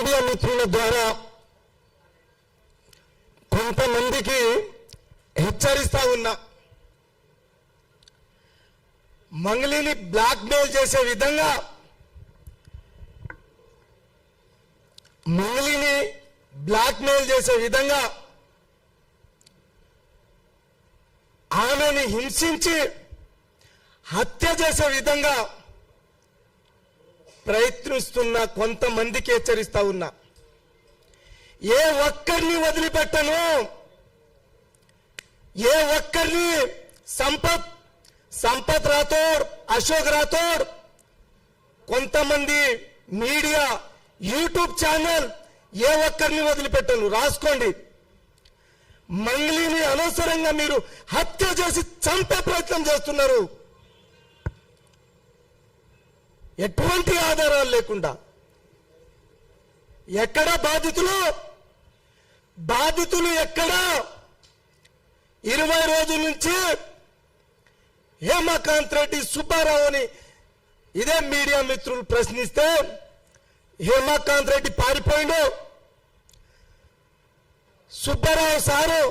Media మిత్రుల ద్వారా కొంతమందికి హెచ్చరిస్తా ఉన్నా, మంగళిని బ్లాక్మెయిల్ చేసే విధంగా, మంగళిని బ్లాక్మెయిల్ చేసే విధంగా, ఆమెని హింసించి హత్య చేసే విధంగా ప్రయత్నిస్తున్న కొంతమందికి హెచ్చరిస్తా ఉన్నా. ఏ ఒక్కరిని వదిలిపెట్టను, ఏ ఒక్కరిని సంపత్ రాథోడ్, అశోక్ రాథోడ్, కొంతమంది మీడియా, యూట్యూబ్ ఛానల్, ఏ ఒక్కరిని వదిలిపెట్టను. రాసుకోండి. మంగళిని అనవసరంగా మీరు హత్య చేసి చంపే ప్రయత్నం చేస్తున్నారు. ఎటువంటి ఆధారాలు లేకుండా. ఎక్కడ బాధితులు ఎక్కడ? 20 రోజుల నుంచి హేమకాంత్ రెడ్డి, సుబ్బారావు అని ఇదే మీడియా మిత్రులు ప్రశ్నిస్తే హేమకాంత్ రెడ్డి పారిపోయిండు. సుబ్బారావు సారు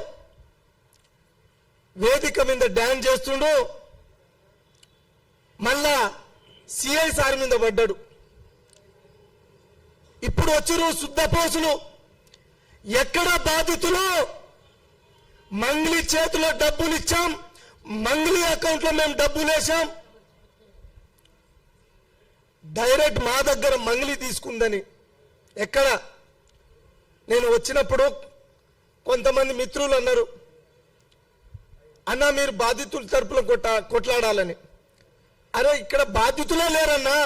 వేదిక మీద డ్యాన్స్ చేస్తుండు, మళ్ళా సిఐ సార్ మీద పడ్డాడు. ఇప్పుడు వచ్చిరు శుద్ధపోసులు. ఎక్కడ బాధితులు? మంగళి చేతిలో డబ్బులు ఇచ్చాం, మంగళి అకౌంట్లో మేము డబ్బులు వేసాం. డైరెక్ట్ మా దగ్గర మంగళి తీసుకుందని. ఎక్కడ? నేను వచ్చినప్పుడు కొంతమంది మిత్రులు అన్నారు, అన్నా మీరు బాధితుల తరపున కొట్లాడాలని. అరే ఇక్కడ బాధితులే లేరన్నా,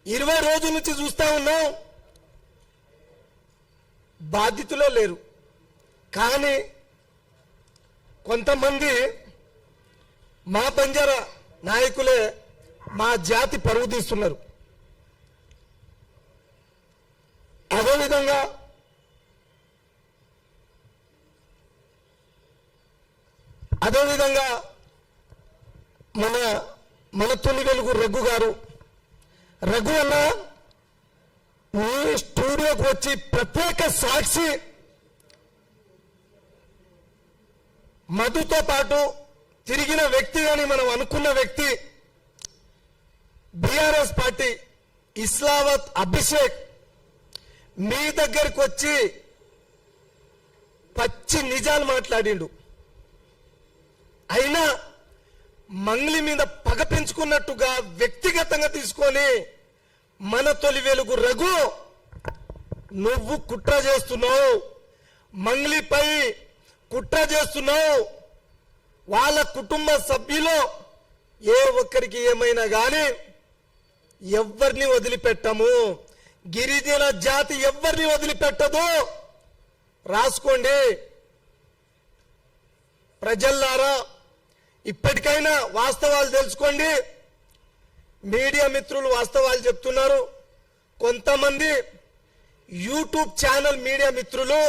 20 రోజుల నుంచి చూస్తా ఉన్నాం, బాధితులే లేరు. కానీ కొంతమంది మా బంజారా నాయకులే మా జాతి పరువు తీస్తున్నారు. అదేవిధంగా మన తొలి వెలుగు రఘు గారు, రఘు అన్న మీ స్టూడియోకి వచ్చి ప్రత్యేక సాక్షి, మధుతో పాటు తిరిగిన వ్యక్తి అని మనం అనుకున్న వ్యక్తి, బీఆర్ఎస్ పార్టీ ఇస్లావత్ అభిషేక్ మీ దగ్గరికి వచ్చి పచ్చి నిజాలు మాట్లాడిండు. అయినా మంగళి మీద పగ పెంచుకున్నట్టుగా వ్యక్తిగతంగా తీసుకొని మన తొలి వెలుగు రఘు నువ్వు కుట్ర చేస్తున్నావు, మంగళిపై కుట్ర చేస్తున్నావు. వాళ్ళ కుటుంబ సభ్యులు ఏ ఒక్కరికి ఏమైనా కానీ ఎవ్వరిని వదిలిపెట్టము. గిరిజన జాతి ఎవ్వరిని వదిలిపెట్టదు. రాసుకోండి. ప్రజల్లారా ఇప్పటికైనా వాస్తవాలు తెలుసుకోండి. మీడియా మిత్రులు వాస్తవాలు చెప్తున్నారు. కొంతమంది యూట్యూబ్ ఛానల్ మీడియా మిత్రులు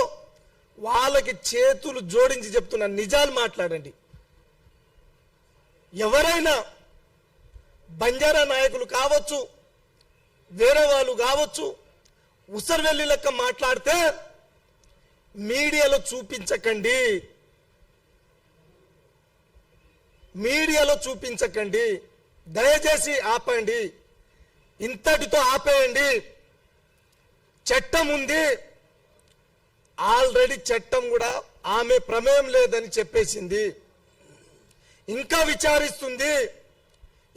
వాళ్ళకి చేతులు జోడించి చెప్తున్నారు, నిజాలు మాట్లాడండి. ఎవరైనా బంజారా నాయకులు కావచ్చు, వేరే వాళ్ళు కావచ్చు, ఉసరవెల్లి లెక్క మాట్లాడితే మీడియాలో చూపించకండి, మీడియాలో చూపించకండి. దయచేసి ఆపండి. ఇంతటితో ఆపేయండి. చట్టం ఉంది, ఆల్రెడీ చట్టం కూడా ఆమె ప్రమేయం లేదని చెప్పేసింది. ఇంకా విచారిస్తుంది,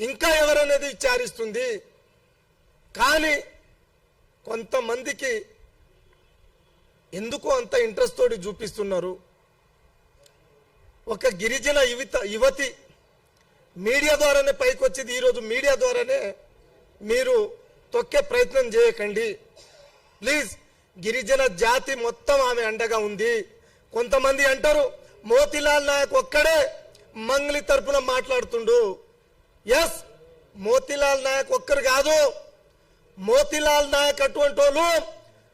ఇంకా ఎవరనేది విచారిస్తుంది. కానీ కొంతమందికి ఎందుకు అంత ఇంట్రెస్ట్ తోటి చూపిస్తున్నారు. ఒక గిరిజన యువతి మీడియా ద్వారానే పైకి వచ్చింది. ఈరోజు మీడియా ద్వారానే మీరు తొక్కే ప్రయత్నం చేయకండి ప్లీజ్. గిరిజన జాతి మొత్తం ఆమె అండగా ఉంది. కొంతమంది అంటారు మోతీలాల్ నాయక్ ఒక్కడే మంగళి తరపున మాట్లాడుతుండు. ఎస్, మోతీలాల్ నాయక్ ఒక్కరు కాదు. మోతీలాల్ నాయక్ అటువంటి వాళ్ళు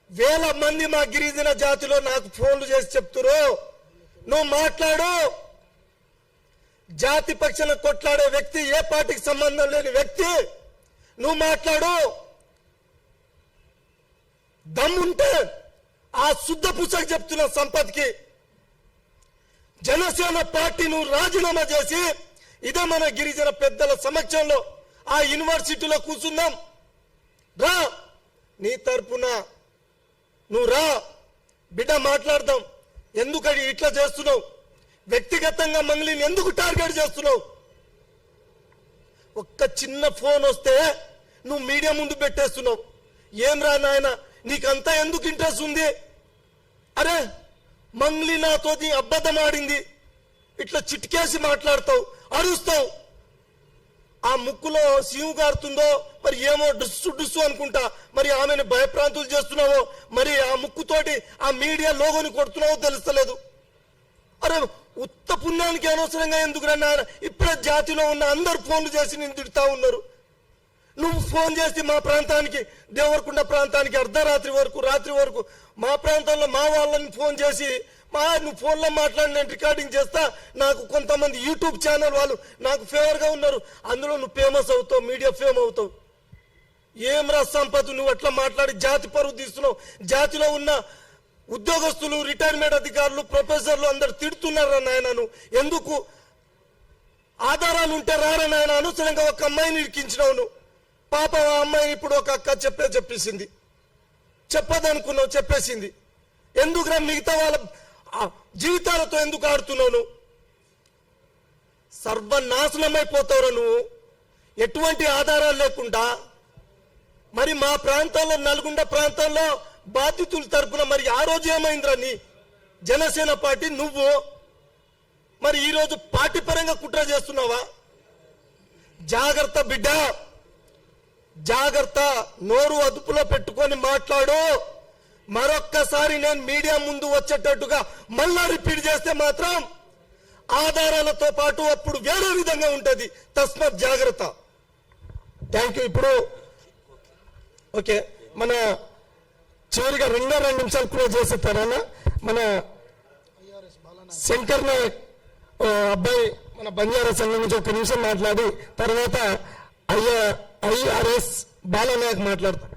వేల మంది మా గిరిజన జాతిలో నాకు ఫోన్లు చేసి చెప్తురు, నువ్వు మాట్లాడు. జాతి పక్షాన కొట్లాడే వ్యక్తి, ఏ పార్టీకి సంబంధం లేని వ్యక్తి, నువ్వు మాట్లాడు. దమ్ముంటే ఆ శుద్ధ పుస్తక చెప్తున్న సంపత్కి జనసేన పార్టీను రాజీనామా చేసి ఇదే మన గిరిజన పెద్దల సమక్షంలో ఆ యూనివర్సిటీలో కూర్చుందాం. రా, నీ తరపున నువ్వు రా బిడ్డ, మాట్లాడదాం. ఎందుకని ఇట్లా చేస్తున్నావు? వ్యక్తిగతంగా మంగళిని ఎందుకు టార్గెట్ చేస్తున్నావు? ఒక్క చిన్న ఫోన్ వస్తే నువ్వు మీడియా ముందు పెట్టేస్తున్నావు. ఏం రా నాయన, నీకంతా ఎందుకు ఇంట్రెస్ట్ ఉంది? అరే మంగళి నాతో అబద్ధం ఆడింది, ఇట్లా చిట్కేసి మాట్లాడతావు, అరుస్తావు. ఆ ముక్కులో సీము గారుతుందో మరి ఏమో డుస్సు డుస్సు అనుకుంటా, మరి ఆమెను భయప్రాంతులు చేస్తున్నావో, మరి ఆ ముక్కుతోటి ఆ మీడియా లోగోని కొడుతున్నావో తెలుస్తలేదు. అరే ఉత్త పుణ్యానికి అనవసరంగా ఎందుకు రన్నా? ఇప్పుడే జాతిలో ఉన్న అందరు ఫోన్లు చేసి నేను తిడుతా ఉన్నారు. నువ్వు ఫోన్ చేసి మా ప్రాంతానికి, దేవరకొండ ప్రాంతానికి అర్ధరాత్రి వరకు, రాత్రి వరకు మా ప్రాంతంలో మా వాళ్ళని ఫోన్ చేసి నువ్వు ఫోన్లో మాట్లాడి నేను రికార్డింగ్ చేస్తా. నాకు కొంతమంది యూట్యూబ్ ఛానల్ వాళ్ళు నాకు ఫేవర్గా ఉన్నారు, అందులో నువ్వు ఫేమస్ అవుతావు, మీడియా ఫేమ్ అవుతావు. ఏం రా సంపద, నువ్వు అట్లా మాట్లాడి జాతి పరువు తీస్తున్నావు. జాతిలో ఉన్న ఉద్యోగస్తులు, రిటైర్మెంట్ అధికారులు, ప్రొఫెసర్లు అందరు తిడుతున్నారా నాయన? నువ్వు ఎందుకు? ఆధారాలు ఉంటే రారా నాయన. అనవసరంగా ఒక అమ్మాయిని ఇరికించినావు నువ్వు. పాప ఆ అమ్మాయి ఇప్పుడు ఒక అక్క చెప్పేసింది, చెప్పదనుకున్నావు చెప్పేసింది. ఎందుకురా మిగతా వాళ్ళ జీవితాలతో ఎందుకు ఆడుతున్నావు నువ్వు? సర్వనాశనమైపోతావురా నువ్వు ఎటువంటి ఆధారాలు లేకుండా. మరి మా ప్రాంతాల్లో, నల్గొండ ప్రాంతాల్లో బాధితుల తరపున మరి ఆ రోజు ఏమైందిరా? నీ జనసేన పార్టీ నువ్వు మరి ఈ రోజు పార్టీ పరంగా కుట్ర చేస్తున్నావా? జాగ్రత్త బిడ్డ, జాగ్రత్త. నోరు అదుపులో పెట్టుకొని మాట్లాడు. మరొక్కసారి నేను మీడియా ముందు వచ్చేటట్టుగా మళ్ళా రిపీట్ చేస్తే మాత్రం ఆధారాలతో పాటు అప్పుడు వేరే విధంగా ఉంటది. తస్మాత్ జాగ్రత్త. Thank you. ఇప్పుడు ఓకే, మన చివరిగా 2 నిమిషాలు కూడా చేసేస్తారన్న. మన శంకర్ నాయక్ అబ్బాయి మన బంజారా సంఘం నుంచి 1 నిమిషం మాట్లాడి తర్వాత IRS బాలనాయక్ మాట్లాడతారు.